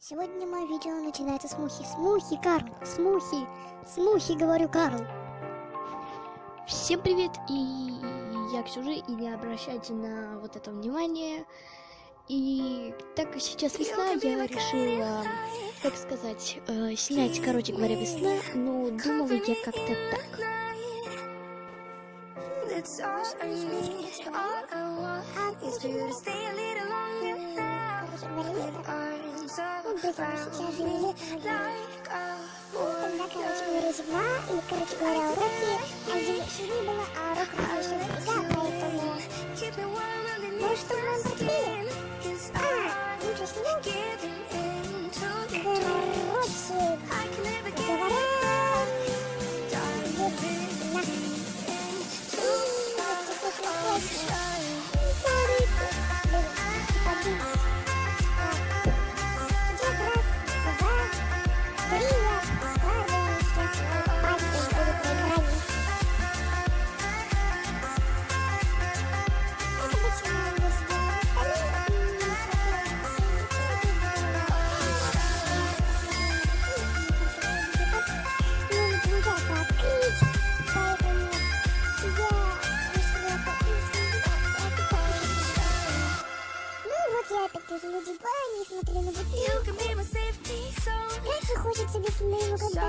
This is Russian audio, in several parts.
Сегодня мое видео начинается с мухи. Смухи, Карл, смухи, смухи, говорю, Карл. Всем привет, и я Ксюша, и не обращайте на вот это внимание. И так как сейчас весна, я решила, как сказать, снять, короче говоря, весна, но думала я как-то так. Сейчас же не лето, тогда, короче говоря, зима, и, короче говоря, уроки, а зимы еще не было, а уроков еще всегда, поэтому, ну что нам подпили? Ничего себе. Короче говоря, на диване, смотрю на бутылку. Как же хочется без моего года.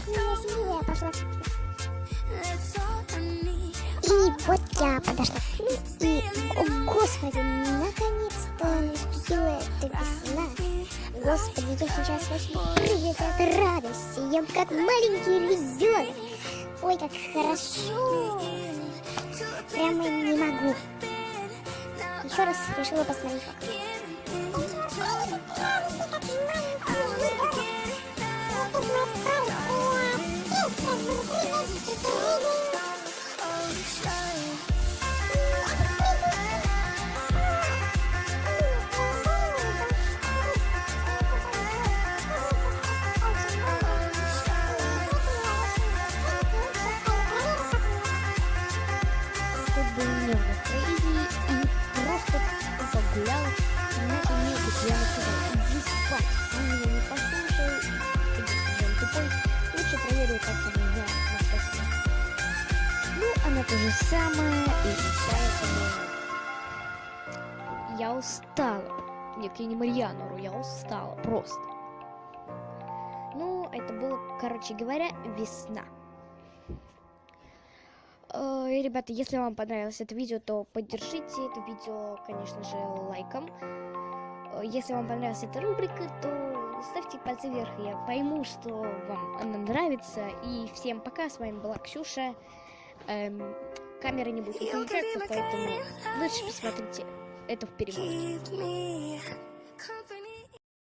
Я пошла. И вот я подошла. И, о господи, наконец-то наступила эта весна. Господи, я сейчас очень прыгаю от радости. Я как маленький ребенок. Ой, как хорошо. Прямо не могу. Еще раз решила посмотреть. Тут был немного crazy и просто погулял. Иначе мне Татьяна сказала: иди спать. Он меня не послушал. Конечно, он тупой. Лучше проверю, как у меня Анастасия. Ну, она то же самое, и поэтому я устала. Нет, я не Марьяна ору, я устала просто. Ну, это было, короче говоря, весна. Ребята, если вам понравилось это видео, то поддержите это видео, конечно же, лайком. Если вам понравилась эта рубрика, то ставьте пальцы вверх, я пойму, что вам она нравится. И всем пока, с вами была Ксюша. Камера не будет выключаться, поэтому лучше посмотрите это в перемотке.